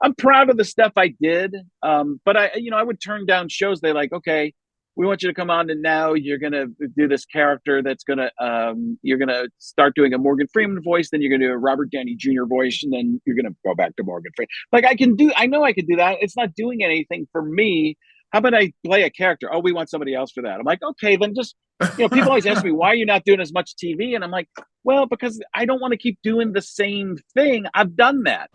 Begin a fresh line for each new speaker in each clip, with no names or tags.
I'm proud of the stuff I did. But I would turn down shows. They like, okay, we want you to come on, and now you're gonna do this character that's you're gonna start doing a Morgan Freeman voice, then you're gonna do a Robert Downey Jr. voice, and then you're gonna go back to Morgan Freeman. Like I know I can do that. It's not doing anything for me. How about I play a character? Oh, we want somebody else for that. I'm like, okay, then just people always ask me, why are you not doing as much TV? And I'm like, well, because I don't want to keep doing the same thing. I've done that.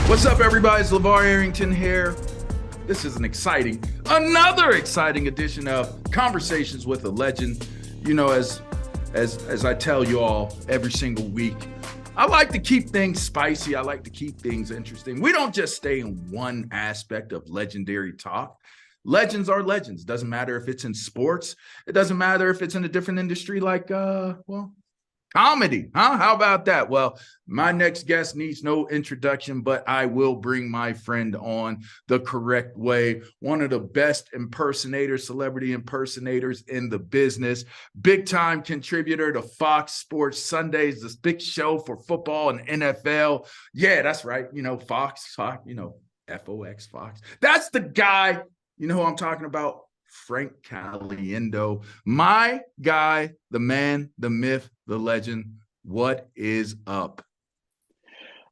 What's up, everybody? It's LaVar Arrington here. This is another exciting edition of Conversations with a Legend. You know, as I tell you all every single week, I like to keep things spicy. I like to keep things interesting. We don't just stay in one aspect of legendary talk. Legends are legends. Doesn't matter if it's in sports. It doesn't matter if it's in a different industry like, comedy, huh? How about that? Well, my next guest needs no introduction, but I will bring my friend on the correct way. One of the best celebrity impersonators in the business, big time contributor to Fox Sports Sundays, this big show for football and NFL. Yeah, that's right. Fox, FOX, Fox. That's the guy, who I'm talking about. Frank Caliendo, my guy, the man, the myth, the legend. What is up?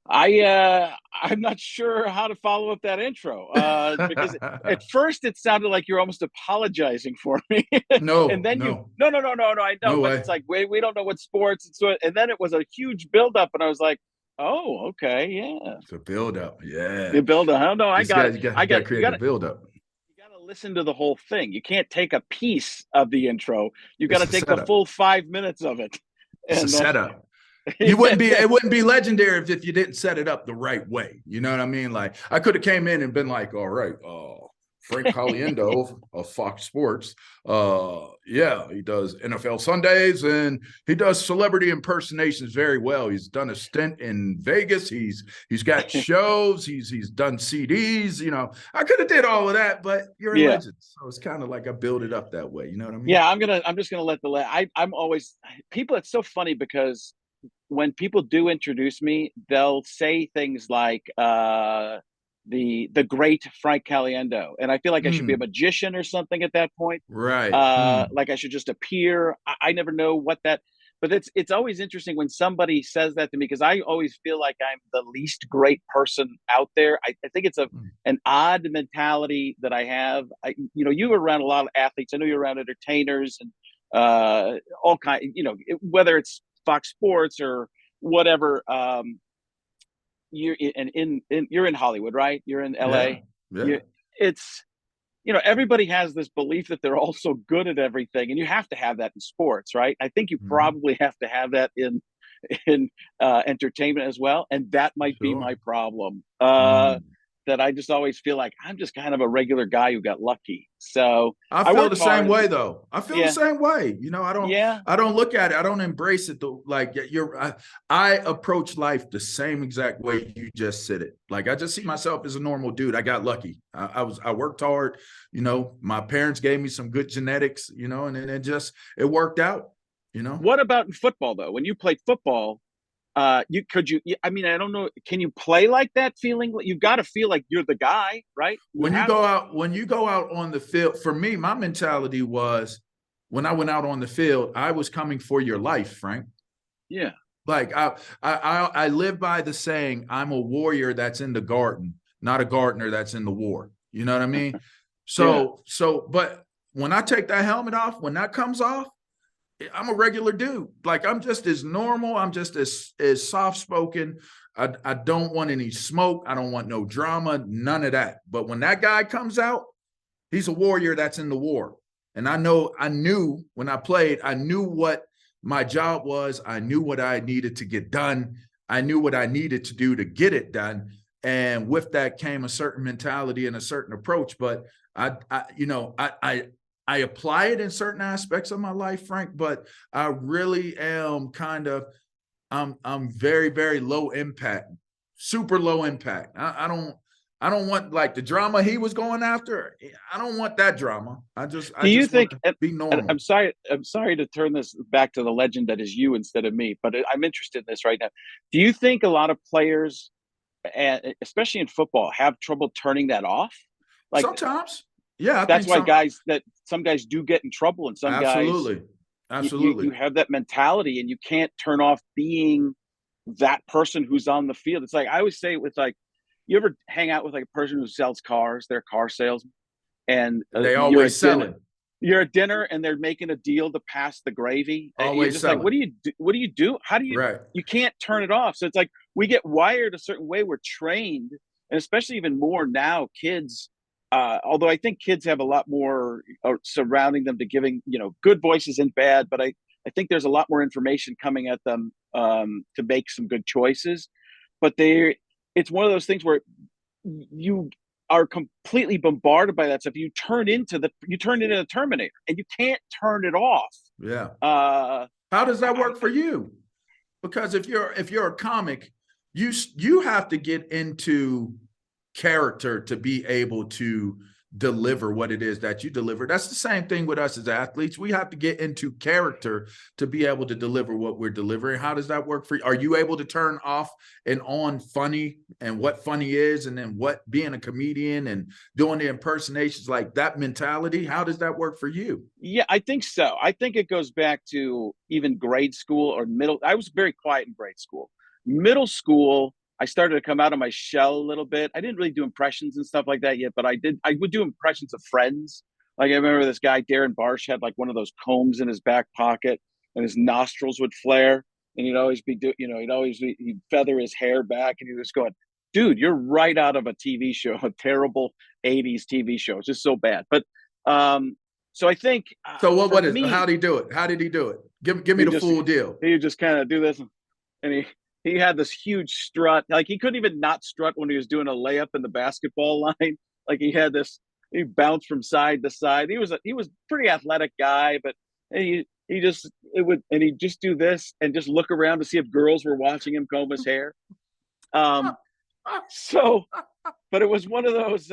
I'm not sure how to follow up that intro because at first it sounded like you're almost apologizing for me.
No,
and then
no.
No. I know,
No
but
way.
it's like we don't know what sports. And then it was a huge buildup, and I was like, oh, okay, yeah.
It's a buildup, yeah.
The buildup. I don't know.
You got to create a buildup.
You got to listen to the whole thing. You can't take a piece of the intro. You got to take the
setup.
full 5 minutes of it.
It's a setup. It wouldn't be legendary if you didn't set it up the right way. You know what I mean? Like, I could have came in and been like, all right, Frank Caliendo of Fox Sports. He does NFL Sundays and he does celebrity impersonations very well. He's done a stint in Vegas. He's got shows. He's done CDs. I could have did all of that, but you're a legend, so it's kind of like I build it up that way. You know what I mean?
Yeah, I'm just gonna let I'm always people. It's so funny because when people do introduce me, they'll say things like the great Frank Caliendo, and I feel like I should be a magician or something at that point,
right?
Like I should just appear. I never know what that, but it's always interesting when somebody says that to me, because I always feel like I'm the least great person out there. I think it's an odd mentality that I have. You were around a lot of athletes. I know you're around entertainers and all kind. Whether it's Fox Sports or whatever. You're in Hollywood, right? You're in LA.
Yeah.
Everybody has this belief that they're all so good at everything, and you have to have that in sports, right? I think you probably have to have that in entertainment as well, and that might be my problem. That I just always feel like I'm just kind of a regular guy who got lucky. So
I feel the same way, though. I feel the same way. I don't look at it. I don't embrace it. I approach life the same exact way you just said it. Like, I just see myself as a normal dude. I got lucky. I worked hard. My parents gave me some good genetics, and then it worked out,
What about in football, though? When you played football, I don't know, can you play like that, feeling you've got to feel like you're the guy, right?
When you go out on the field, for me, my mentality was, when I went out on the field, I was coming for your life, Frank.
Yeah.
Like, I live by the saying, I'm a warrior that's in the garden, not a gardener that's in the war. You know what I mean? But when I take that helmet off, when that comes off, I'm a regular dude. Like, I'm just as normal. I'm just as soft-spoken. I don't want any smoke. I don't want no drama, none of that. But when that guy comes out, he's a warrior that's in the war. And I knew when I played, I knew what my job was. I knew what I needed to get done. I knew what I needed to do to get it done. And with that came a certain mentality and a certain approach. But I apply it in certain aspects of my life, Frank, but I really am I'm very, very low impact, super low impact. I don't want like the drama he was going after. I don't want that drama. I
Do you
just want
think?
to be
And
normal.
I'm sorry to turn this back to the legend that is you instead of me, but I'm interested in this right now. Do you think a lot of players, and especially in football, have trouble turning that off? Like
Sometimes, yeah, I
that's
think
why
some.
some guys do get in trouble, and some guys
Absolutely,
you
absolutely.
have that mentality, and you can't turn off being that person who's on the field. It's like I always say with like, you ever hang out with like a person who sells cars, they're car salesman, and
They always selling,
you're at dinner and they're making a deal to pass the gravy. You're
always
just like,
selling.
what do you do? How do
Right.
you can't turn it off. So it's like we get wired a certain way. We're trained, and especially even more now, kids. Although I think kids have a lot more surrounding them to giving, good voices and bad, but I think there's a lot more information coming at them to make some good choices. But it's one of those things where you are completely bombarded by that stuff. You turn into the Terminator, and you can't turn it off.
Yeah.
Uh,
How does that
I,
work for you? Because if you're a comic, you have to get into character to be able to deliver what it is that you deliver. That's the same thing with us as athletes. We have to get into character to be able to deliver what we're delivering. How does that work for you? Are you able to turn off and on funny and what funny is, and then what being a comedian and doing the impersonations, like that mentality? How does that work for you?
yeah, I think so. I think it goes back to even grade school or middle. I was very quiet in grade school. Middle school, I started to come out of my shell a little bit. I didn't really do impressions and stuff like that yet, but I did. I would do impressions of friends. Like I remember this guy, Darren Barsh, had like one of those combs in his back pocket, and his nostrils would flare, and he'd feather his hair back, and he was going, "Dude, you're right out of a TV show, a terrible '80s TV show. It's just so bad." But um, so I think
So
for
how
me,
did he do it? How did he do it? Give me
he
the
just
full deal.
he would just kind of do this, and he had this huge strut. Like he couldn't even not strut when he was doing a layup in the basketball line. Like he had this, he bounced from side to side. He was a pretty athletic guy, but he just it would and he'd just do this and just look around to see if girls were watching him comb his hair. Um, so but it was one of those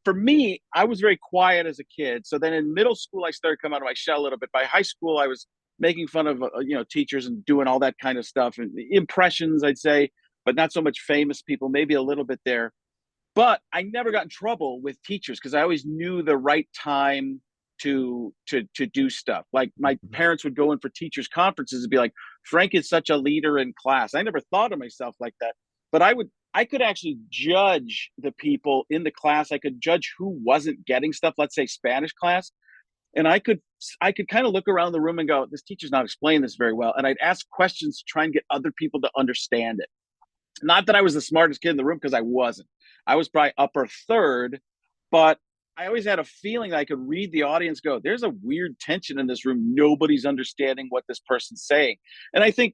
for me, I was very quiet as a kid. So then in middle school I started coming out of my shell a little bit. By high school I was making fun of teachers and doing all that kind of stuff and impressions, I'd say, but not so much famous people, maybe a little bit there. But I never got in trouble with teachers because I always knew the right time to do stuff. Like my parents would go in for teachers conferences and be like, Frank is such a leader in class. I never thought of myself like that, but I could actually judge the people in the class. I could judge who wasn't getting stuff. Let's say Spanish class, and I could kind of look around the room and go, this teacher's not explaining this very well. And I'd ask questions to try and get other people to understand it. Not that I was the smartest kid in the room, because I wasn't. I was probably upper third, but I always had a feeling that I could read the audience, go, there's a weird tension in this room. Nobody's understanding what this person's saying. And I think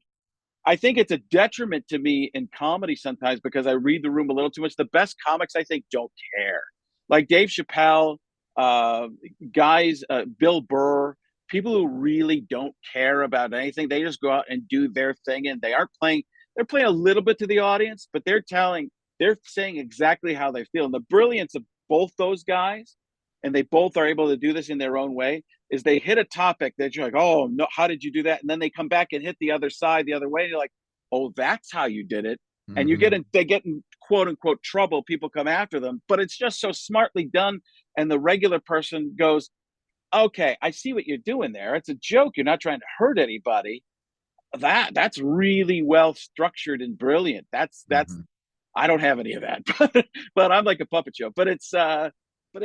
it's a detriment to me in comedy sometimes because I read the room a little too much. The best comics, I think, don't care. Like Dave Chappelle, uh, guys, Bill Burr, people who really don't care about anything. They just go out and do their thing, and they aren't playing. They're playing a little bit to the audience, but they're saying exactly how they feel. And the brilliance of both those guys, and they both are able to do this in their own way, is they hit a topic that you're like, oh no, how did you do that? And then they come back and hit the other side the other way. And you're like, oh, that's how you did it. And
Mm-hmm.
they get in quote unquote trouble. People come after them, but it's just so smartly done. And the regular person goes, okay, I see what you're doing there. It's a joke. You're not trying to hurt anybody. That's really well structured and brilliant. That's
Mm-hmm.
I don't have any of that, but I'm like a puppet show. But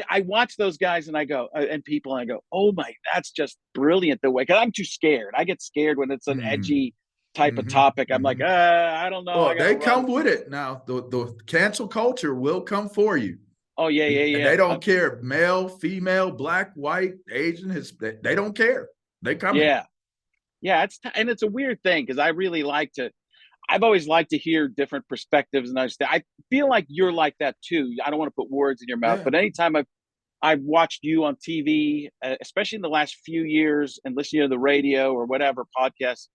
I watch those guys and I go, and people, and I go, oh my, that's just brilliant the way. Cause I'm too scared. I get scared when it's an edgy type of
Mm-hmm.
topic. I'm like,
Mm-hmm.
I don't know. I
Well,
got to
they
run.
come with it now. The cancel culture will come for you,
Oh yeah, yeah,
and
yeah.
they don't care male, female, black, white, Asian. They don't care. They coming.
Yeah, yeah. And it's a weird thing because I really like to. I've always liked to hear different perspectives and understand. I feel like you're like that too. I don't want to put words in your mouth,
Yeah.
but anytime I've watched you on TV, especially in the last few years, and listening to the radio or whatever podcast,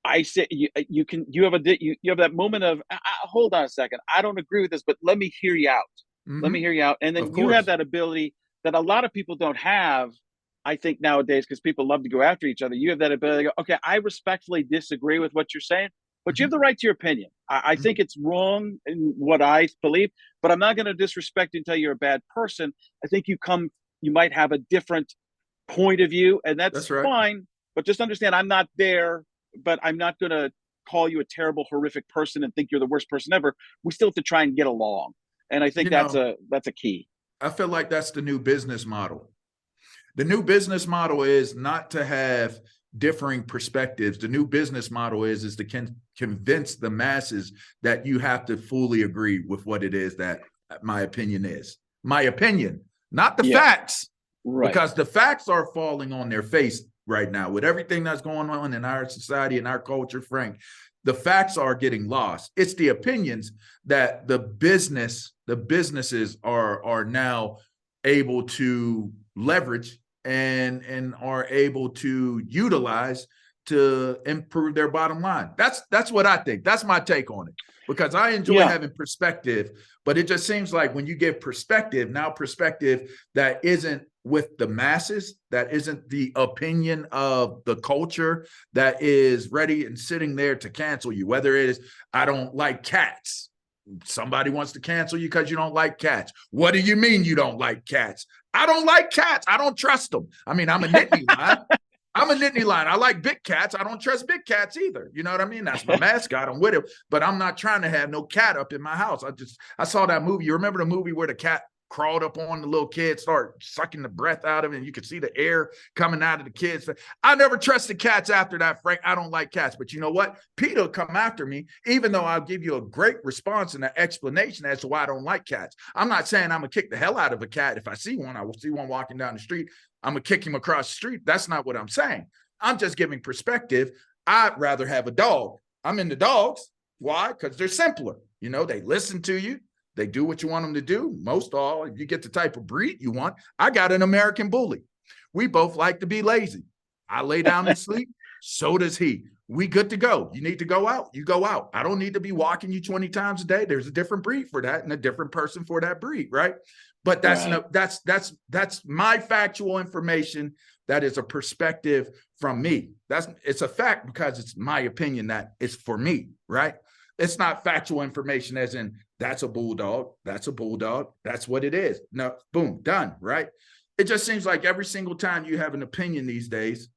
I say you have you have that moment of hold on a second, I don't agree with this, but let me hear you out. Let me
Hmm.
hear you out, and
Of
then you have
course.
that ability that a lot of people don't have. I think nowadays, because people love to go after each other, you have that ability to go, okay, I respectfully disagree with what you're saying, but you have
Hmm.
the right to your opinion. I think
Hmm.
it's wrong in what I believe, but I'm not going to disrespect you and tell you're a bad person. I think you might have a different point of view, and
That's
that's
right.
fine. But just understand, I'm not there, but I'm not going to call you a terrible, horrific person and think you're the worst person ever. We still have to try and get along, and I think
You know,
that's a key.
I feel like that's the new business model. The new business model is not to have differing perspectives. The new business model is to convince the masses that you have to fully agree with what it is that my opinion is. My opinion, not the
Yeah,
facts,
right.
because the facts are falling on their face right now with everything that's going on in our society and our culture, Frank. The facts are getting lost. It's the opinions that the businesses are now able to leverage and are able to utilize to improve their bottom line. That's what I think. That's my take on it. Because I enjoy
Yeah,
having perspective, but it just seems like when you give perspective, now perspective that isn't with the masses, that isn't the opinion of the culture that is ready and sitting there to cancel you, whether it is, I don't like cats. Somebody wants to cancel you because you don't like cats. What do you mean you don't like cats? I don't like cats. I don't trust them. I mean, I'm a Nittany Lion. I'm a Nittany Lion. I like big cats. I don't trust big cats either. You know what I mean? That's my mascot. I'm with him, but I'm not trying to have no cat up in my house. I saw that movie. You remember the movie where the cat crawled up on the little kid, start sucking the breath out of it, and you could see the air coming out of the kids. I never trusted cats after that, Frank. I don't like cats. But you know what? Peter will come after me, even though I'll give you a great response and an explanation as to why I don't like cats. I'm not saying I'm going to kick the hell out of a cat. If I see one, I will see one walking down the street. I'm going to kick him across the street. That's not what I'm saying. I'm just giving perspective. I'd rather have a dog. I'm into dogs. Why? Because they're simpler. You know, they listen to you. They do what you want them to do. Most all, if you get the type of breed you want. I got an American bully. We both like to be lazy. I lay down and sleep. So does he. We good to go. You need to go out. You go out. I don't need to be walking you 20 times a day. There's a different breed for that and a different person for that breed, right? But
right.
that's my factual information. That is a perspective from me. It's a fact because it's my opinion that it's for me, right? It's not factual information as in that's a bulldog, that's a bulldog, that's what it is. No, boom, done, right? It just seems like every single time you have an opinion these days,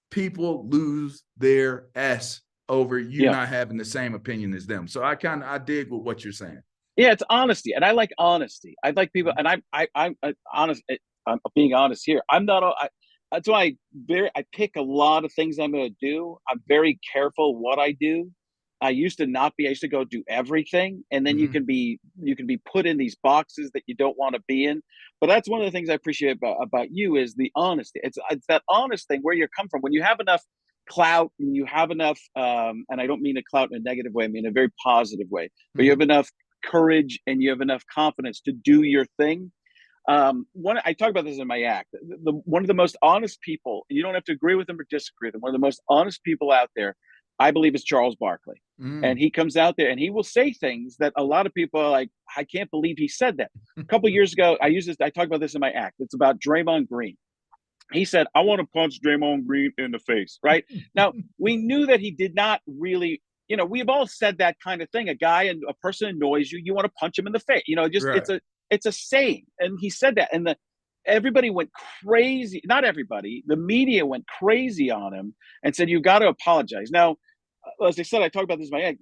people lose their S over you
Yeah,
not having the same opinion as them. So I dig with what you're saying.
yeah. It's honesty, and I like honesty. I like people, and I'm honest. I'm being honest here. I'm not. That's why I pick a lot of things I'm going to do. I'm very careful what I do. I used to not be. I used to go do everything, and then
Mm-hmm.
you can be put in these boxes that you don't want to be in. But that's one of the things I appreciate about you is the honesty. It's that honest thing where you come from. When you have enough clout and you have enough, and I don't mean a clout in a negative way. I mean a very positive way. But you have
Mm-hmm.
enough courage and you have enough confidence to do your thing. One I talk about this in my act. One of the most honest people. You don't have to agree with them or disagree with them. One of the most honest people out there, I believe, is Charles Barkley. And
Mm.
he comes out there and he will say things that a lot of people are like, I can't believe he said that. A couple of years ago, I talk about this in my act. It's about Draymond Green. He said, I want to punch Draymond Green in the face, right? Now, we knew that he did not really, we've all said that kind of thing. A guy and a person annoys you, you want to punch him in the face. Just
Right.
it's a saying. And he said that. And everybody went crazy. Not everybody, the media went crazy on him and said, you got to apologize. Now, as I said, I talk about this in my act.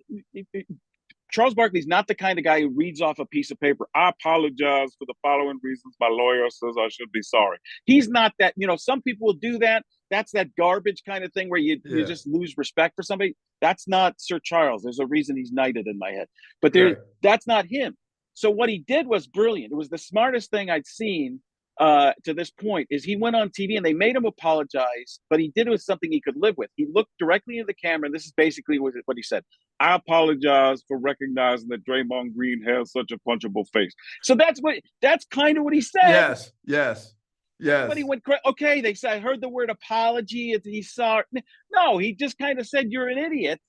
Charles Barkley's not the kind of guy who reads off a piece of paper. I apologize for the following reasons. My lawyer says I should be sorry. He's not that. Some people will do that. That's that garbage kind of thing where you
Yeah.
just lose respect for somebody. That's not Sir Charles. There's a reason he's knighted in my head. But
Right.
that's not him. So what he did was brilliant. It was the smartest thing I'd seen to this point. Is he went on TV and they made him apologize, but he did it with something he could live with. He looked directly in the camera, and this is basically what he said. I apologize for recognizing that Draymond Green has such a punchable face. So that's kind of what he said.
Yes. Yes.
Everybody
Yes.
went okay. They said, I heard the word apology. He saw. No, he just kind of said, "You're an idiot."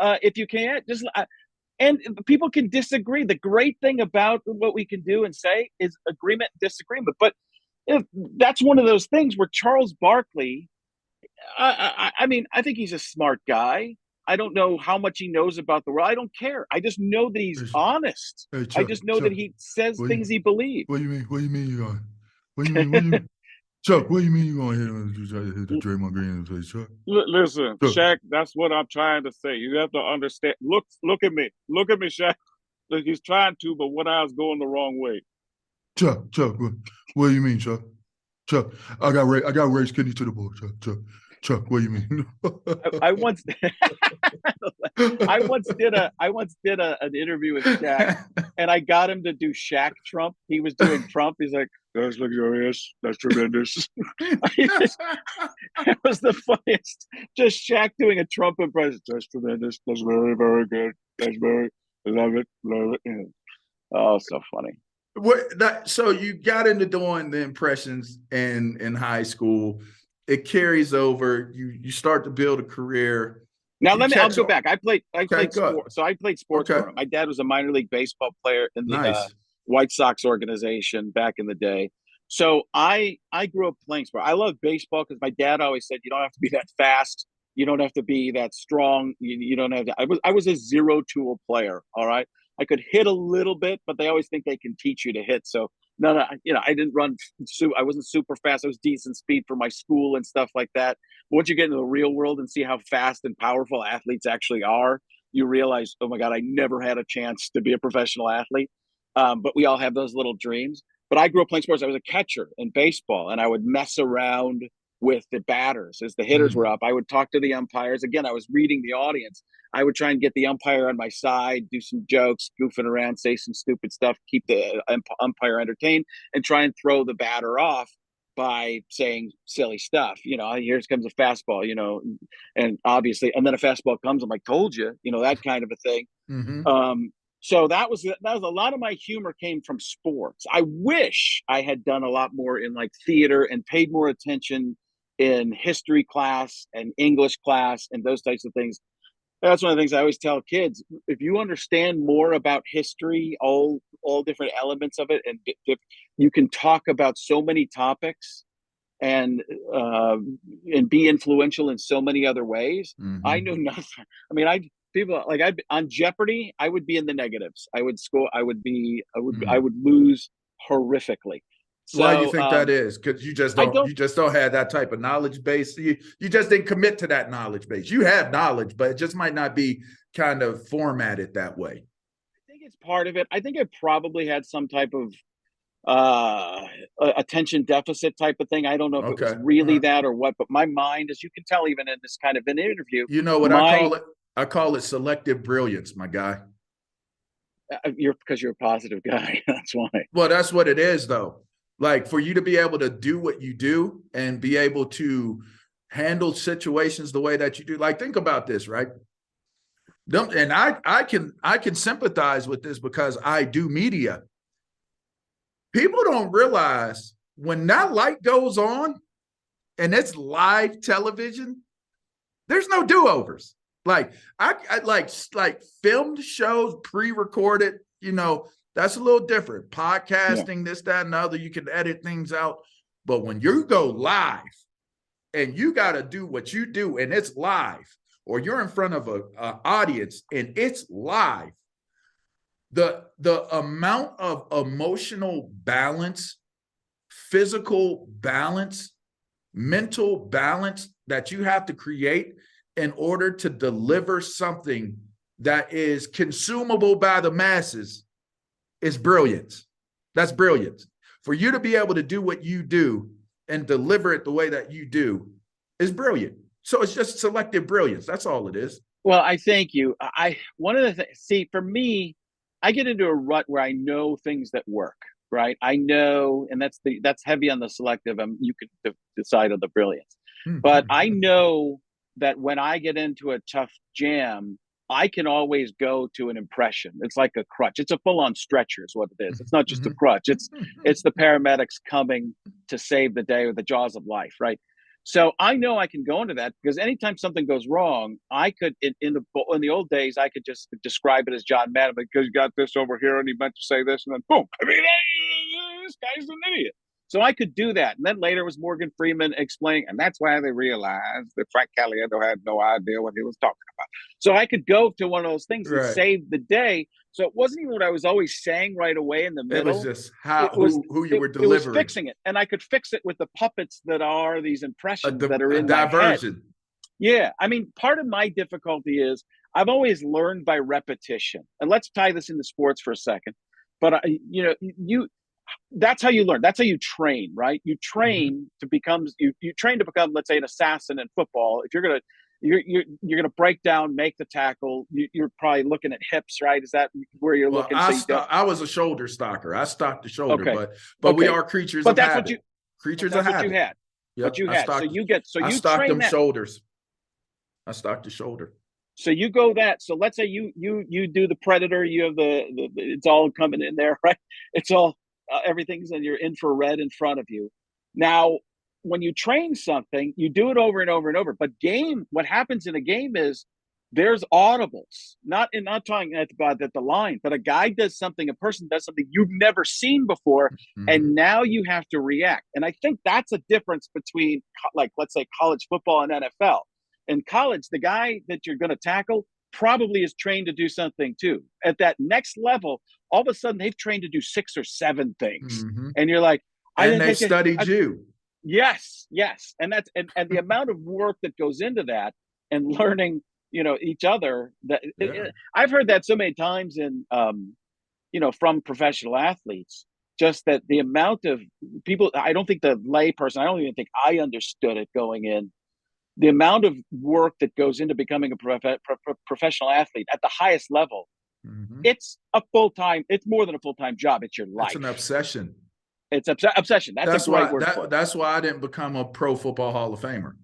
If you can't just, and people can disagree. The great thing about what we can do and say is agreement, disagreement. But if that's one of those things where Charles Barkley, I mean, I think he's a smart guy. I don't know how much he knows about the world. I don't care. I just know that he's honest.
Hey,
I
Chuck,
just know that
Chuck,
he says
what do you,
things he believes.
what do you mean? What do you mean you going? What do you mean? What do you, Chuck? What do you mean you going to hit him? You try to hit the Draymond Green in the face, Chuck?
Listen,
Chuck,
Shaq, that's what I'm trying to say. You have to understand. Look at me. Look at me, Shaq. Look, he's trying to, but one eye's going the wrong way.
Chuck, what do you mean, Chuck? Chuck, I got raised kidney to the board, Chuck, what do you mean?
I once I once did an interview with Shaq, and I got him to do Shaq Trump. He was doing Trump. He's like, "That's luxurious. That's tremendous." It was the funniest. Just Shaq doing a Trump impression. That's tremendous. That's very, very good. That's very, love it, love it. Oh, so funny.
So you got into doing the impressions in high school. It carries over. You start to build a career.
Now
You
I'll
catch
go
on.
back. I
Okay,
played
good.
sports. So I played sports
Okay,
growing up. My dad was a minor league baseball player in the
nice.
White Sox organization back in the day. So I grew up playing sport. I love baseball because my dad always said you don't have to be that fast. You don't have to be that strong. You don't have to. I was a zero tool player. All right. I could hit a little bit, but they always think they can teach you to hit. So no, I didn't run. I wasn't super fast. I was decent speed for my school and stuff like that. But once you get into the real world and see how fast and powerful athletes actually are, you realize, oh my God, I never had a chance to be a professional athlete. But we all have those little dreams. But I grew up playing sports. I was a catcher in baseball, and I would mess around with the batters as the hitters were
Mm.
up. I would talk to the umpires. Again, I was reading the audience. I would try and get the umpire on my side, do some jokes, goofing around, say some stupid stuff, keep the umpire entertained, and try and throw the batter off by saying silly stuff. Here comes a fastball, and obviously, and then a fastball comes. I'm like, told you, that kind of a thing.
Mm-hmm.
So that was a lot of my humor came from sports. I wish I had done a lot more in like theater and paid more attention in history class and English class and those types of things. That's one of the things I always tell kids. If you understand more about history, all different elements of it, and you can talk about so many topics and uh, and be influential in so many other ways. I
Mm-hmm.
know nothing. I mean, I people like I on Jeopardy, I would be in the negatives. I would score. I
Mm.
would lose horrifically.
Why do you
So
think that is? Because you just
I
don't
don't
you just don't have that type of knowledge base. You just didn't commit to that knowledge base. You have knowledge, but it just might not be kind of formatted that way.
think it's part of it. I think I probably had some type of uh attention deficit type of thing. I don't know if it was
Okay. All
really
right.
that or what, but my mind, as you can tell even in this kind of an interview,
You know what I
my
call it? I call it selective brilliance, my guy.
you're because you're a positive guy. That's why.
Well, that's what it is, though. Like for you to be able to do what you do and be able to handle situations the way that you do. Like, think about this, right? And I can sympathize with this because I do media. People don't realize when that light goes on and it's live television, there's no do-overs. Like I like filmed shows, pre-recorded, that's a little different.
Yeah.
Podcasting, this, that, and the other, you can edit things out. But when you go live and you got to do what you do and it's live, or you're in front of a audience and it's live, the amount of emotional balance, physical balance, mental balance that you have to create in order to deliver something that is consumable by the masses is brilliance. That's brilliance. For you to be able to do what you do and deliver it the way that you do is brilliant. So it's just selective brilliance. That's all it is.
Well, I thank you. I one of the things. See, for me, I get into a rut where I know things that work. Right, I know, and that's heavy on the selective. You can decide on the brilliance, but I know that when I get into a tough jam, I can always go to an impression. It's like a crutch. It's a full-on stretcher is what it is. It's not just a crutch. It's the paramedics coming to save the day with the jaws of life, right? So I know I can go into that because anytime something goes wrong, I could in the old days I could just describe it as John Madden because you got this over here and he meant to say this and then boom. I mean, hey, this guy's an idiot. So I could do that. And then later was Morgan Freeman explaining, and that's why they realized that Frank Caliendo had no idea what he was talking about. So I could go to one of those things and
Right.
save the day. So it wasn't even what I was always saying right away in the middle.
It was just who you were delivering.
It was fixing it. And I could fix it with the puppets that are these impressions that are in my
diversion.
head. Yeah. I mean, part of my difficulty is I've always learned by repetition. And let's tie this into sports for a second. But, that's how you learn. That's how you train, right? You train to become, you train to become, let's say, an assassin in football. If you're gonna break down, make the tackle. You're probably looking at hips, right? Is that where you're looking?
I was a shoulder stalker. I stocked the shoulder,
okay.
but we are creatures of habit.
Creatures of habit. What you had. Yep. What you had. I
stocked them shoulders. I stocked the shoulder.
So you go that. So let's say you do the predator. You have the it's all coming in there, right? It's all. Everything's in your infrared in front of you. Now, when you train something, you do it over and over and over. But what happens in a game is there's audibles. Not talking about the line, but a person does something you've never seen before, and now you have to react. And I think that's a difference between, like, let's say college football and NFL. In college, the guy that you're going to tackle probably is trained to do something too. At that next level, all of a sudden they've trained to do 6 or 7 things. And you're like,
they studied you.
Yes. And that's, and the amount of work that goes into that and learning, each other I've heard that so many times from professional athletes, just that the amount of people, I don't think the layperson, I don't even think I understood it going in. The amount of work that goes into becoming a professional athlete at the highest level, it's more than a full-time job. It's your life.
It's an obsession.
It's obsession. That's a great word for it.
That's why I didn't become a Pro Football Hall of Famer,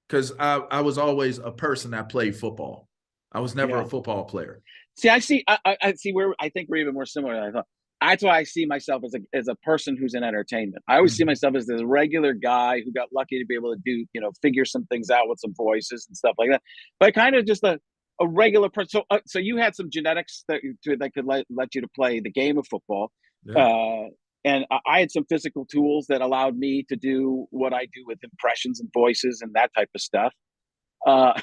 because I was always a person that played football. I was never a football player.
See, I see where I think we're even more similar than I thought. That's why I see myself as a person who's in entertainment. I always see myself as this regular guy who got lucky to be able to do, figure some things out with some voices and stuff like that. But kind of just a regular person. So you had some genetics that could let you to play the game of football. Yeah. And I had some physical tools that allowed me to do what I do with impressions and voices and that type of stuff. But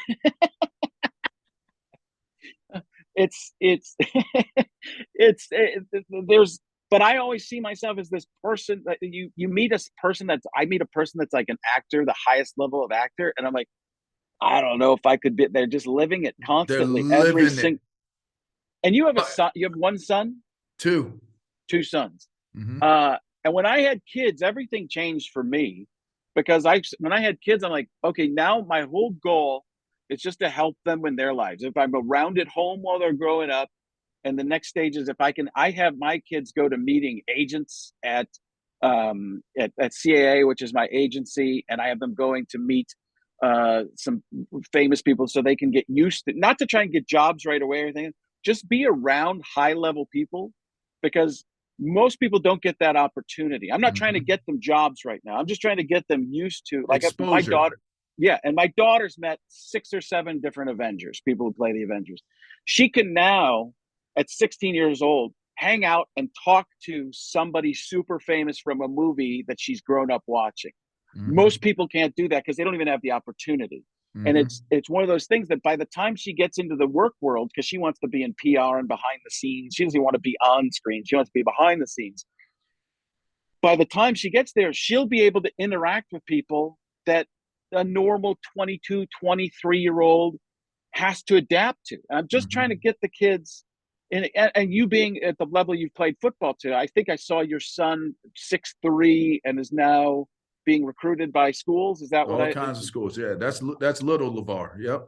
I always see myself as this person that you meet I meet a person that's like an actor, the highest level of actor. And I'm like, I don't know if I could be, they're just living it constantly. And you have a son, you have one son?
Two
sons. And when I had kids, everything changed for me, because when I had kids, I'm like, okay, now my whole goal is just to help them in their lives. If I'm around at home while they're growing up, and the next stage is I have my kids go to meeting agents at CAA, which is my agency, and I have them going to meet some famous people so they can get used to, not to try and get jobs right away or anything, just be around high level people, because most people don't get that opportunity. I'm not trying to get them jobs right now. I'm just trying to get them used to, like,
exposure.
My daughter. Yeah, and my daughter's met 6 or 7 different Avengers, people who play the Avengers. She can now, at 16 years old, hang out and talk to somebody super famous from a movie that she's grown up watching. Most people can't do that because they don't even have the opportunity. And it's one of those things that by the time she gets into the work world, because she wants to be in PR and behind the scenes, she doesn't want to be on screen. She wants to be behind the scenes. By the time she gets there, she'll be able to interact with people that a normal 22, 23-year-old has to adapt to. And I'm just trying to get the kids in, and you being at the level you've played football to, I think I saw your son 6'3" and is now being recruited by schools. Is that
all kinds of schools? Yeah, that's little LaVar. Yep.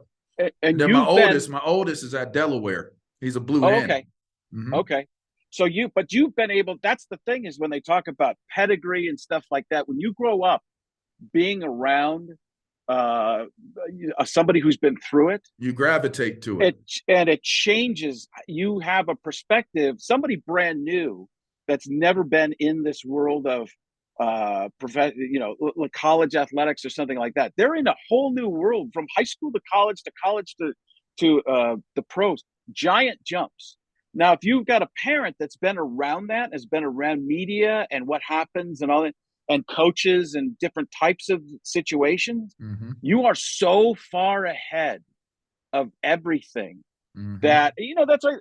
And
then my oldest is at Delaware. He's a blue hen.
Okay. Okay. So you've been able, that's the thing, is when they talk about pedigree and stuff like that, when you grow up being around uh, somebody who's been through it.
You gravitate to it.
It changes. You have a perspective. Somebody brand new that's never been in this world of college athletics or something like that. They're in a whole new world, from high school to college to the pros. Giant jumps. Now, if you've got a parent that's been around that, has been around media and what happens and all that, and coaches and different types of situations,
Mm-hmm.
you are so far ahead of everything that, that's right.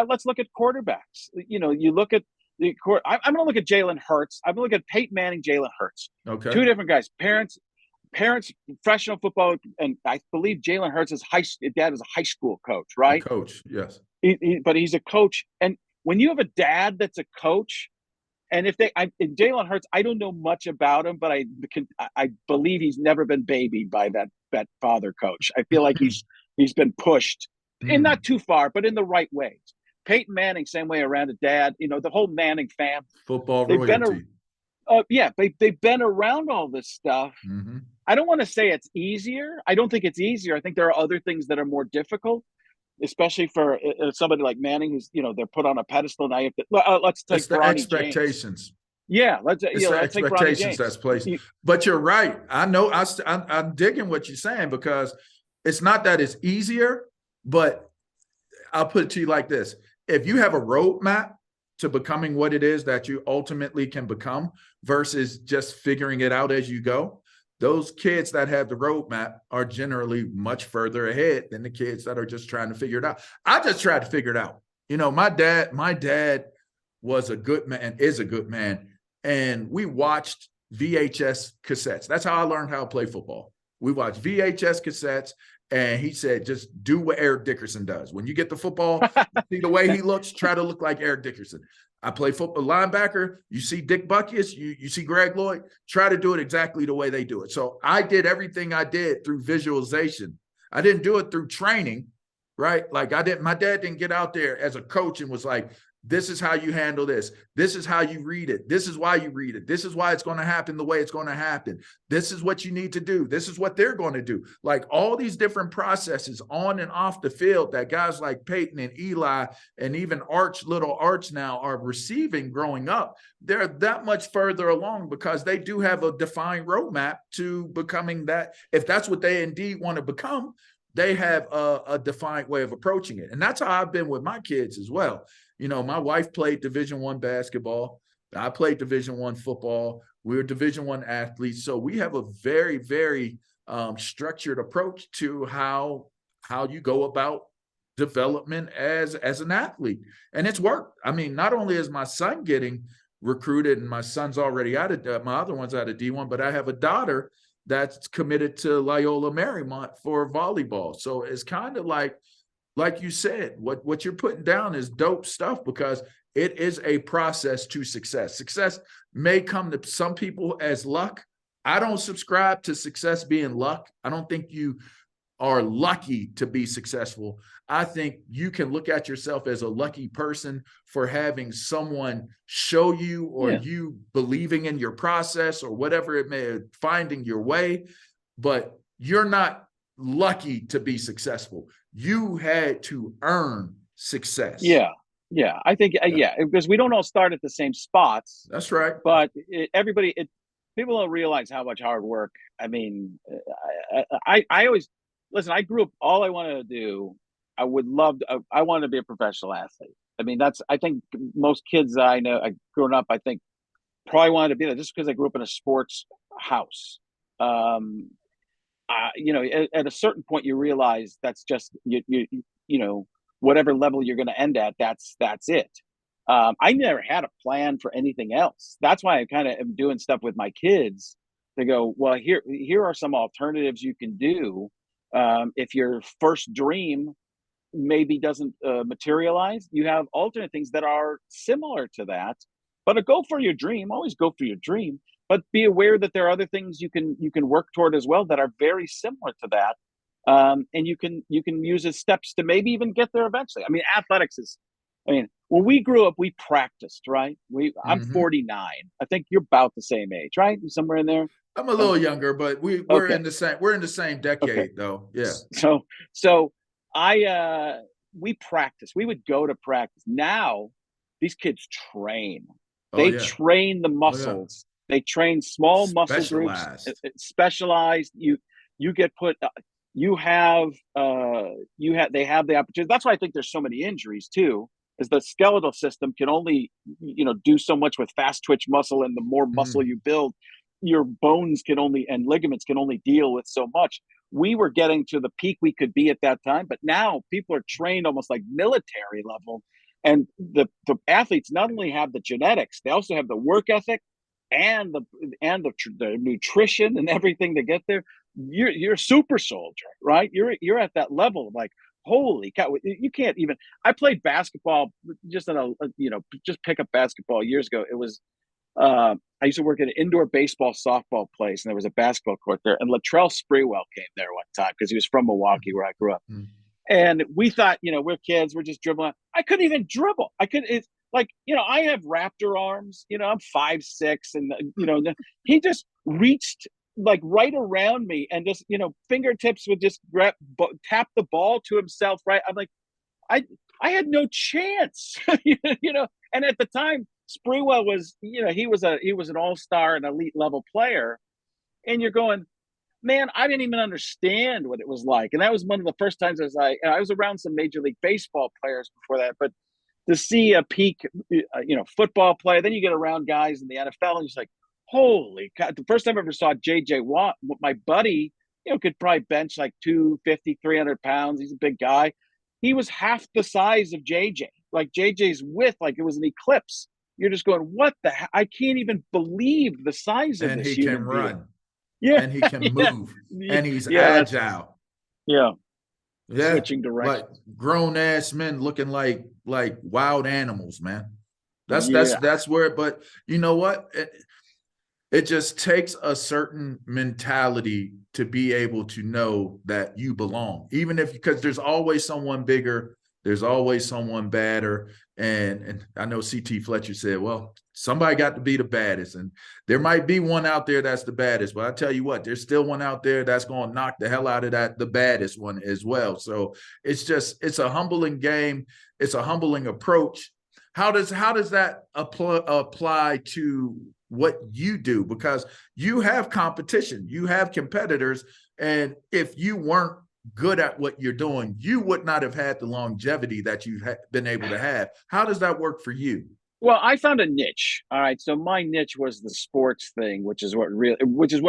Let's look at quarterbacks. You look at I'm going to look at Jalen Hurts. I'm going to look at Peyton Manning, Jalen Hurts.
Okay.
Two different guys. Parents, professional football, and I believe Jalen Hurts' dad is a high school coach, right?
A coach, yes.
But he's a coach, and when you have a dad that's a coach, and Jalen Hurts, I don't know much about him, but I believe he's never been babied by that father coach. I feel like he's been pushed, and not too far, but in the right ways. Peyton Manning, same way around a dad. The whole Manning family,
football royalty.
They've been around all this stuff.
Mm-hmm.
I don't want to say it's easier. I don't think it's easier. I think there are other things that are more difficult, especially for somebody like Manning, who's they're put on a pedestal. Now you have to, let's take
the expectations.
James. Yeah, let's
take expectations that's placed. But you're right. I know. I'm digging what you're saying, because it's not that it's easier, but I'll put it to you like this: if you have a roadmap to becoming what it is that you ultimately can become, versus just figuring it out as you go, those kids that have the roadmap are generally much further ahead than the kids that are just trying to figure it out. I just tried to figure it out. My dad was a good man, is a good man. And we watched VHS cassettes. That's how I learned how to play football. We watched VHS cassettes, and he said, just do what Eric Dickerson does. When you get the football, see the way he looks, try to look like Eric Dickerson. I play football linebacker. You see Dick Buckus, you see Greg Lloyd, try to do it exactly the way they do it. So I did everything I did through visualization. I didn't do it through training, right? Like my dad didn't get out there as a coach and was like, this is how you handle this. This is how you read it. This is why you read it. This is why it's going to happen the way it's going to happen. This is what you need to do. This is what they're going to do. Like all these processes on and off the field that guys like Peyton and Eli and even little Arch now are receiving growing up. They're that much further along because they do have a defined roadmap to becoming that. If that's what they indeed want to become, they have a defined way of approaching it. And that's how I've been with my kids as well. My wife played Division I basketball. I played Division I football. We were Division I athletes. So we have a very, very structured approach to how you go about development as an athlete. And it's worked. I mean, not only is my son getting recruited, and my son's already out of my other one's out of D1, but I have a daughter that's committed to Loyola Marymount for volleyball. So it's kind of like you said, what you're putting down is dope stuff, because it is a process to success. Success may come to some people as luck. I don't subscribe to success being luck. I don't think you are lucky to be successful. I think you can look at yourself as a lucky person for having someone show you, or you believing in your process, or whatever it may, finding your way. But you're not lucky to be successable. You had to earn success.
Yeah. I think, because we don't all start at the same spots.
That's right.
But people don't realize how much hard work. I mean, I always, listen, I grew up, all I wanted to do, I wanted to be a professional athlete. I mean, I think most kids that I know, growing up, I think probably wanted to be that, just because I grew up in a sports house. At a certain point, you realize that's just, whatever level you're going to end at, that's it. I never had a plan for anything else. That's why I kind of am doing stuff with my kids to go, well, here are some alternatives you can do. If your first dream maybe doesn't materialize, you have alternate things that are similar to that. But go for your dream. Always go for your dream. But be aware that there are other things you can work toward as well that are very similar to that, and you can use as steps to maybe even get there eventually. I mean, athletics is I mean, when we grew up, we practiced, right? I'm
Hmm.
49. I think you're about the same age, right? Somewhere in there.
I'm a little younger, but we're
Okay.
in the same
Okay.
decade though. Yeah.
So so I we practice. We would go to practice. Now these kids train.
Oh
They
yeah.
train the
Oh yeah.
muscles. They train small muscle groups,
Specialized.
specialized. You get put. You have they have the opportunity. That's why I think there's so many injuries too. Is the skeletal system can only do so much with fast twitch muscle, and the more muscle
Mm.
you build, your bones can only and ligaments can only deal with so much. We were getting to the peak we could be at that time, but now people are trained almost like military level, and the athletes not only have the genetics, they also have the work ethic and the nutrition and everything to get there. You're a super soldier, right? You're at that level of like, holy cow, you can't even. I played basketball just in just pick up basketball years ago. It was I used to work at an indoor baseball softball place, and there was a basketball court there. And Latrell Sprewell came there one time because he was from Milwaukee, where I grew up.
Mm.
And we thought, we're kids, we're just dribbling. I couldn't even dribble. I couldn't. It's like, I have raptor arms. I'm 5'6", and he just reached like right around me and just fingertips would just tap the ball to himself. Right, I'm like, I I had no chance, And at the time, Sprewell was, he was an all-star and elite level player, and you're going, man, I didn't even understand what it was like. And that was one of the first times I was around some Major League Baseball players before that, but to see a peak, football player, then you get around guys in the NFL, and you're like, holy God! The first time I ever saw J.J. Watt, my buddy, could probably bench like 250, 300 pounds. He's a big guy. He was half the size of J.J. Like J.J.'s width, like it was an eclipse. You're just going, what the heck? I can't even believe the size of
And
this
he can
human being.
run,
Yeah,
and he can
yeah,
move, and he's
yeah. That's
agile.
yeah.
Yeah,
Switching
like
directions.
grown ass men looking like wild animals, man.
Yeah.
That's where. But you know what? It just takes a certain mentality to be able to know that you belong, even if, because there's always someone bigger, there's always someone badder. And I know CT Fletcher said, well, somebody got to be the baddest, and there might be one out there that's the baddest, but I tell you what, there's still one out there that's going to knock the hell out of the baddest one as well. So it's a humbling game, it's a humbling approach. How does that apply to what you do? Because you have competition, you have competitors, and if you weren't good at what you're doing, you would not have had the longevity that you've been able to have. How does that work for you?
Well, I found a niche. All right. So my niche was the sports thing, which is what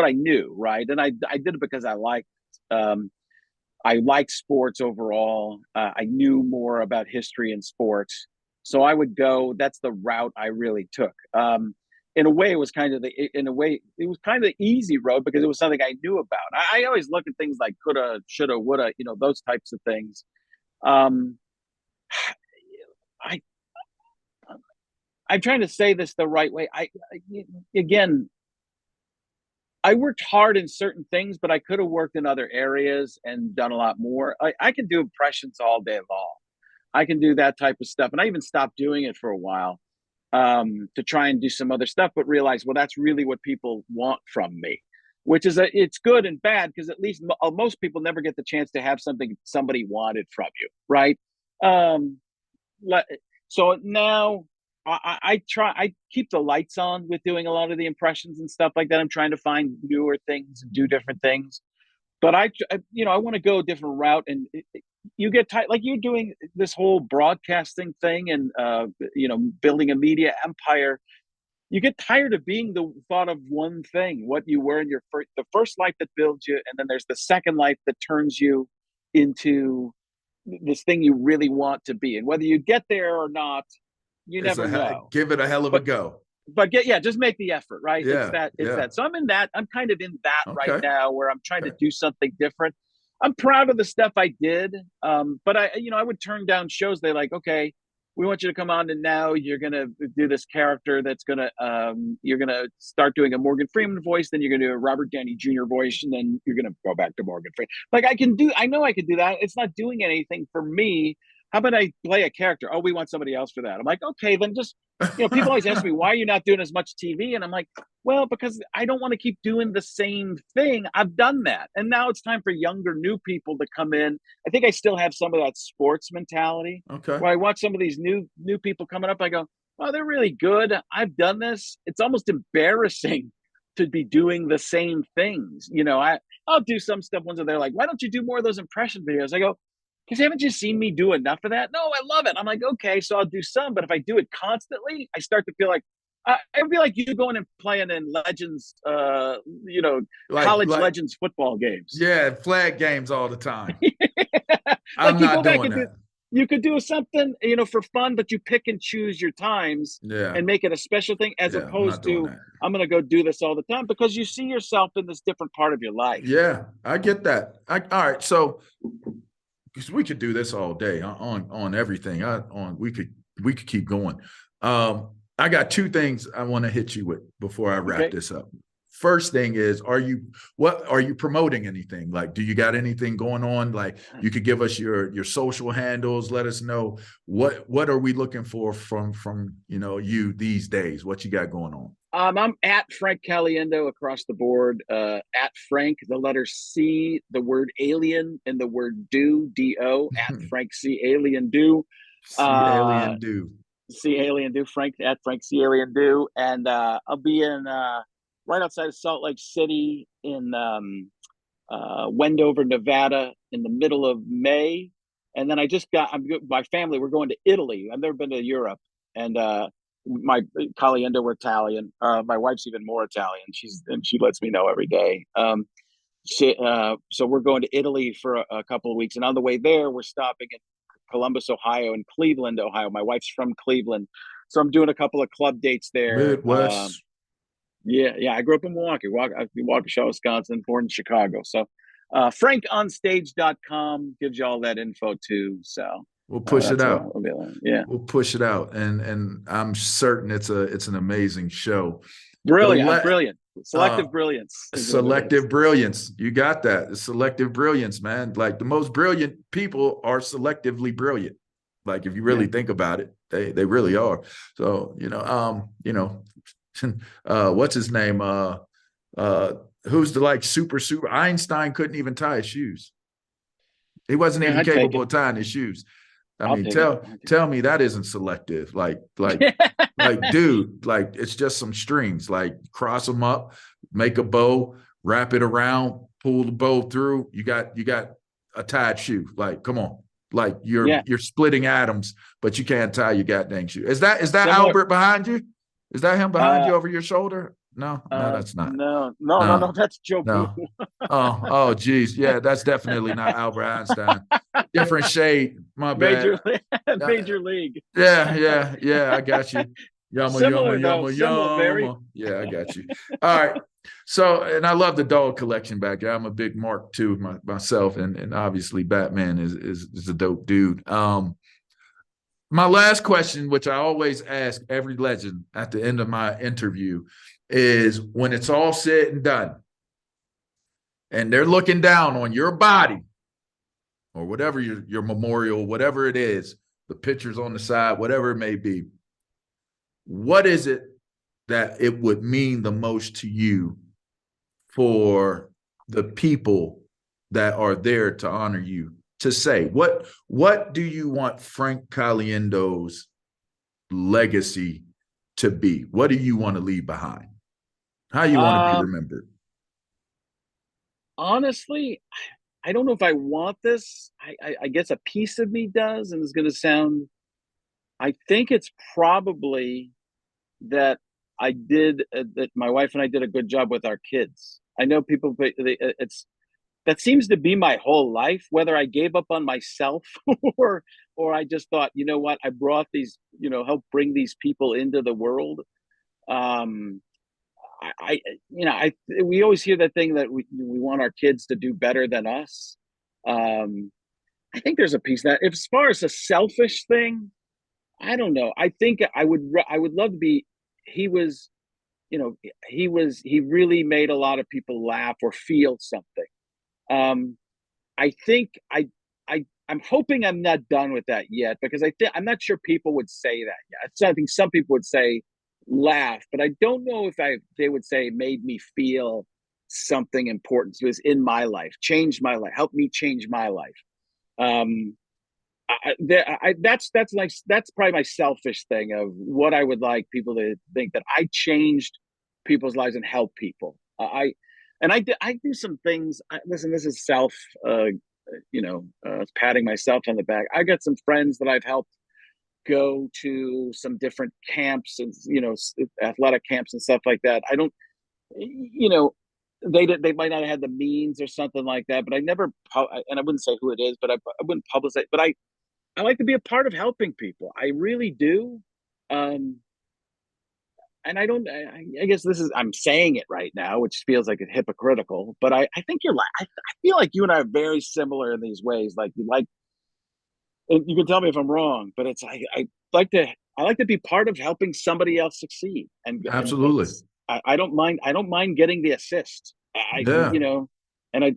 I knew. Right. And I did it because um, I like sports overall. I knew more about history and sports. So I would go, that's the route I really took. In a way, it was kind of the easy road because it was something I knew about. I always look at things like coulda, shoulda, woulda, those types of things. Um, I I'm trying to say this the right way. Again, I worked hard in certain things, but I could have worked in other areas and done a lot more. I can do impressions all day long. I can do that type of stuff, and I even stopped doing it for a while to try and do some other stuff, but realize, well, that's really what people want from me, which is it's good and bad because at least most people never get the chance to have something somebody wanted from you, right? Um, so now I try. I keep the lights on with doing a lot of the impressions and stuff like that. I'm trying to find newer things and do different things. But I want to go a different route, and you get tired. Like you're doing this whole broadcasting thing, and building a media empire. You get tired of being the thought of one thing, what you were in the first life that builds you, and then there's the second life that turns you into this thing you really want to be. And whether you get there or not, you never know.
Give it a hell of a
But
go.
just make the effort, right?
Yeah,
It's
yeah.
that. So I'm kind of in that right
Okay,
now where I'm trying to
okay.
do something different. I'm proud of the stuff I did. But I would turn down shows. They're like, okay, we want you to come on, and now you're gonna do this character that's you're gonna start doing a Morgan Freeman voice, then you're gonna do a Robert Downey Jr. voice, and then you're gonna go back to Morgan Freeman. Like I know I can do that. It's not doing anything for me, how about I play a character? Oh, we want somebody else for that. I'm like, okay, then just, people always ask me, why are you not doing as much TV? And I'm like, well, because I don't want to keep doing the same thing. I've done that. And now it's time for younger, new people to come in. I think I still have some of that sports mentality
Okay.
where I watch some of these new people coming up. I go, oh, they're really good. I've done this. It's almost embarrassing to be doing the same things. I'll do some stuff once they're like, why don't you do more of those impression videos? I go, because haven't you seen me do enough of that? No, I love it. I'm like, okay, so I'll do some, but if I do it constantly, I start to feel like it would be like you going and playing in Legends, college
Like,
Legends football games.
yeah, flag games all the time.
Like
I'm
you
not
go back
doing
and
that.
you could do something, for fun, but you pick and choose your times
Yeah.
and make it a special thing as
Yeah. I'm not
opposed
doing
to
that.
I'm going to go do this all the time because you see yourself in this different part of your life.
Yeah, I get that. All right. So, because we could do this all day on everything. We could keep going. I got two things I want to hit you with before I wrap
Okay.
this up. First thing is, are you promoting anything? Like, do you got anything going on? Like, you could give us your social handles. Let us know what are we looking for from you these days. What you got going on?
I'm at Frank Caliendo across the board. At Frank, the letter C, the word alien, and the word do, at Frank C Alien do.
See
Uh,
alien do.
C Alien do. Frank at Frank C Alien do, and I'll be in right outside of Salt Lake City in Wendover, Nevada, in the middle of May. And then my family. We're going to Italy. I've never been to Europe, and my Caliendo were Italian. My wife's even more Italian. She lets me know every day. So we're going to Italy for a couple of weeks, and on the way there, we're stopping in Columbus, Ohio, and Cleveland, Ohio. My wife's from Cleveland, so I'm doing a couple of club dates there.
Midwest.
Yeah. I grew up in Milwaukee, Waukesha, Wisconsin, born in Chicago. So, frankonstage.com gives you all that info too. So,
We'll push it
that's what
out.
I'll be like. Yeah.
We'll push it out, and I'm certain it's an amazing show.
Brilliant.
Uh,
Selective brilliance is what it is.
Selective brilliance. You got that. It's selective brilliance, man. Like, the most brilliant people are selectively brilliant. Like, if you really
Yeah.
think about it, they really are. So, what's his name? Who's the super Einstein couldn't even tie his shoes. He wasn't
Yeah,
even
I'd take
capable
it.
of tying his shoes. I
I'll
mean,
take it.
tell me that isn't selective. Like, dude, like, it's just some strings. Like, cross them up, make a bow, wrap it around, pull the bow through. You got a tied shoe. Like, come on. Like,
Yeah.
you're splitting atoms, but you can't tie your goddamn shoe. Is that
Similar.
Albert behind you? Is that him behind
Uh,
you over your shoulder? No, that's not.
no.
No,
That's Joe Boo.
no. Geez. Yeah, that's definitely not Albert Einstein. Different shade. My bad.
Major League.
Yeah. I got you. Yama, yama,
Similar though.
yama,
Similar, very.
yama. Yeah, I got you. All right. So, and I love the dog collection back there. I'm a big Mark too, myself, and obviously Batman is a dope dude. My last question, which I always ask every legend at the end of my interview, is when it's all said and done, and they're looking down on your body or whatever your memorial, whatever it is, the pictures on the side, whatever it may be, what is it that it would mean the most to you for the people that are there to honor you to say? What do you want Frank Caliendo's legacy to be? What do you want to leave behind? How you want to be remembered?
Honestly, I don't know if I want this. I guess a piece of me does, and it's going to sound. I think it's probably that that my wife and I did a good job with our kids. I know people, it's that seems to be my whole life. Whether I gave up on myself or I just thought, you know what, I brought these, help bring these people into the world. Um, we always hear that thing that we want our kids to do better than us. Um, I think there's a piece that, as far as a selfish thing, I don't know. I think I would love to be. He was, he really made a lot of people laugh or feel something. I think I I'm hoping I'm not done with that yet, because I'm not sure people would say that yet. So I think some people would say laugh, but I don't know if they would say made me feel something important was in my life, changed my life, helped me change my life. Um, that's probably my selfish thing of what I would like people to think, that I changed people's lives and help people. I do some things. Listen, this is self, patting myself on the back. I got some friends that I've helped go to some different camps and athletic camps and stuff like that. I don't, you know, they might not have had the means or something like that, but I never, and I wouldn't say who it is, but I wouldn't publicize. But I like to be a part of helping people. I really do. Um, and I don't, I guess I'm saying it right now, which feels like it's hypocritical, but I think I feel like you and I are very similar in these ways. Like, and you can tell me if I'm wrong, but I like to be part of helping somebody else succeed. And
Absolutely.
I don't mind getting the assist.
Yeah.
And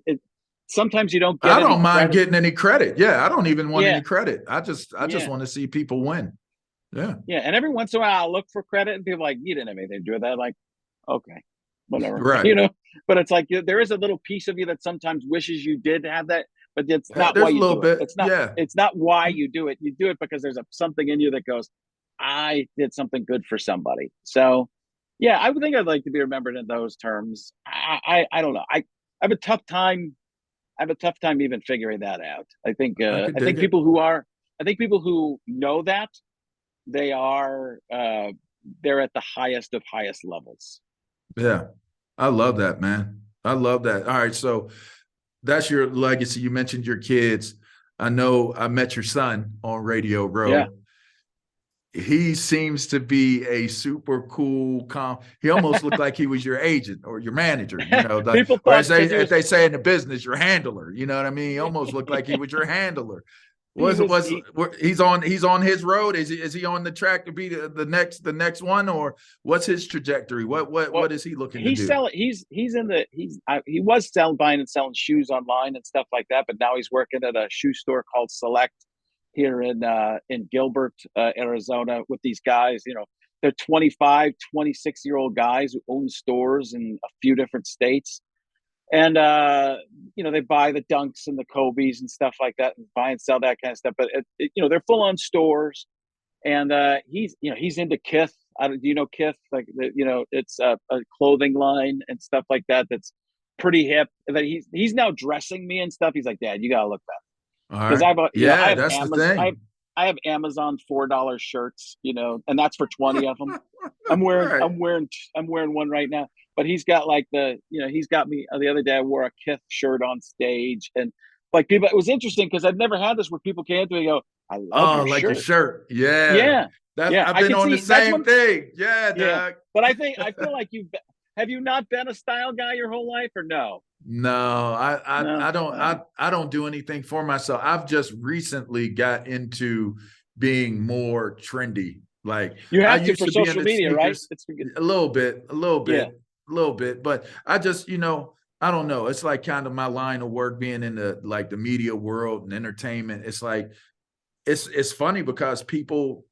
sometimes you don't get
I
any
don't mind
credit.
getting any credit. Yeah. I don't even want
Yeah.
any credit. I just
Yeah.
want to see people win. Yeah.
Yeah. And every once in a while I'll look for credit and people are like, you didn't have anything to do with that. Like, okay, whatever,
Right.
but it's like, there is a little piece of you that sometimes wishes you did have that, but it's not why
There's a
you
little
do it.
bit. Yeah.
It's not why you do it. You do it because there's something in you that goes, I did something good for somebody. So yeah, I would think I'd like to be remembered in those terms. I don't know. I have a tough time. I have a tough time even figuring that out.
I could
I think
dig it.
people who know that, they are they're at the highest of highest levels.
Yeah. I love that, man. I love that. All right. So that's your legacy. You mentioned your kids. I know I met your son on Radio
Yeah.
Row. He seems to be a super cool, calm. He almost looked like he was your agent or your manager,
People
or
thought because
as they say in the business, your handler. You know what I mean? He almost looked like he was your handler.
he was
He's on his road? Is he on the track to be the next one, or what's his trajectory?
well,
What is he looking to do?
he was buying and selling shoes online and stuff like that, but now he's working at a shoe store called Select here in Gilbert, Arizona, with these guys. They're 25, 26-year-old guys who own stores in a few different states. And they buy the Dunks and the Kobe's and stuff like that, and buy and sell that kind of stuff. But they're full on stores. And he's into Kith. Do you know Kith? Like, it's a clothing line and stuff like that. That's pretty hip. That he's now dressing me and stuff. He's like, Dad, you gotta look better.
All
Because
right.
I
Yeah,
have
that's the thing.
I have Amazon $4 shirts, and that's for 20 of them. I'm
Right.
wearing one right now. But he's got like he's got me the other day. I wore a Kith shirt on stage, and like people, it was interesting because I've never had this where people came to me and go, "I love
Oh,
your
like your
shirt."
shirt. Yeah.
Yeah, yeah,
I've
I
been
can
on the
see that's
same
one.
thing. Yeah,
Yeah,
Doug.
but I feel like have you not been a style guy your whole life, or no?
No,
No,
I don't do anything for myself. I've just recently got into being more trendy. Like,
you
I
have to
used
for
to be in
social
the
media, right?
sneakers a little bit,
Yeah.
but I just, I don't know. It's like kind of my line of work being in the media world and entertainment. It's like it's funny because people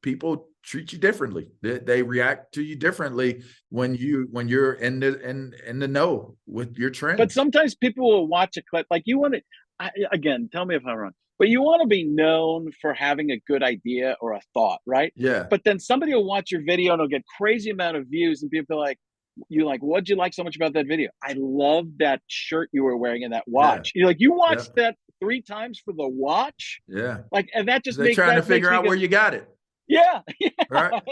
treat you differently. They react to you differently when you're in the know with your
But
trends.
sometimes people will watch a clip. Like, you want to, again, tell me if I'm wrong, but you want to be known for having a good idea or a thought, right?
Yeah.
But then somebody will watch your video and it'll get crazy amount of views, and people are like, what'd you like so much about that video? I love that shirt you were wearing and that
Yeah.
watch. You're like, you
Yeah.
watched that 3 times for the watch?
Yeah.
Like, and
They're trying to figure
makes me
out
go,
where you got it.
yeah, yeah.
Right.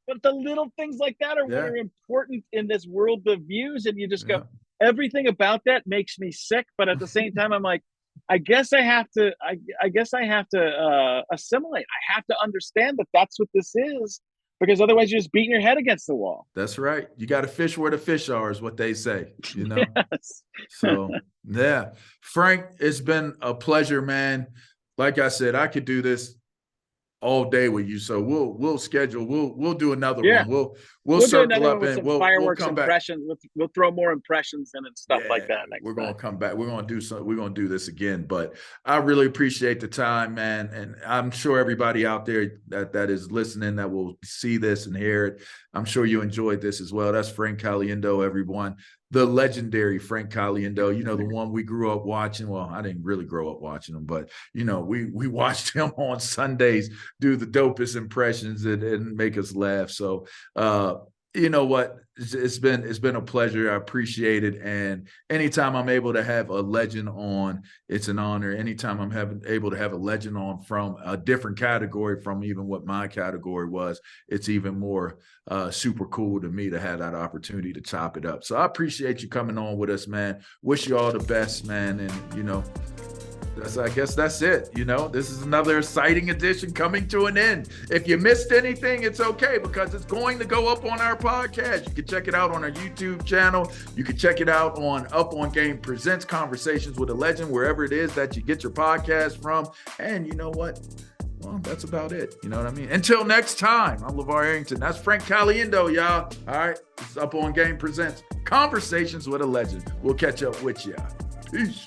But the little things like that are what
Yeah.
are important in this world of views. And you just go,
Yeah.
everything about that makes me sick. But at the same time, I'm like, I guess I have to, I guess I have to assimilate. I have to understand that that's what this is, because otherwise you're just beating your head against the wall.
That's right. You got to fish where the fish are, is what they say,
Yes.
So, yeah. Frank, it's been a pleasure, man. Like I said, I could do this all day with you. So we'll schedule. We'll do another
Yeah.
one. We'll
We'll do
circle
another
up
one with
and
some
we'll
fireworks
come back.
impressions. We'll throw more impressions in and stuff like that next
we're gonna
time.
come back. We're gonna do something. We're gonna do this again. But I really appreciate the time, man. And I'm sure everybody out there that is listening that will see this and hear it, I'm sure you enjoyed this as well. That's Frank Caliendo, everyone. The legendary Frank Caliendo, you know, the one we grew up watching. Well, I didn't really grow up watching him, but you know, we watched him on Sundays do the dopest impressions and make us laugh. So you know what? It's been a pleasure. I appreciate it. And anytime I'm able to have a legend on, it's an honor. Anytime I'm able to have a legend on from a different category from even what my category was, it's even more super cool to me to have that opportunity to chop it up. So I appreciate you coming on with us, man. Wish you all the best, man. And, you know, I guess that's it. You know, this is another exciting edition coming to an end. If you missed anything, it's okay because it's going to go up on our podcast. You can check it out on our YouTube channel. You can check it out on Up on Game Presents Conversations with a Legend, wherever it is that you get your podcast from. And you know what? Well, that's about it. You know what I mean? Until next time, I'm LaVar Arrington. That's Frank Caliendo, y'all. All right. It's Up on Game Presents Conversations with a Legend. We'll catch up with y'all. Peace.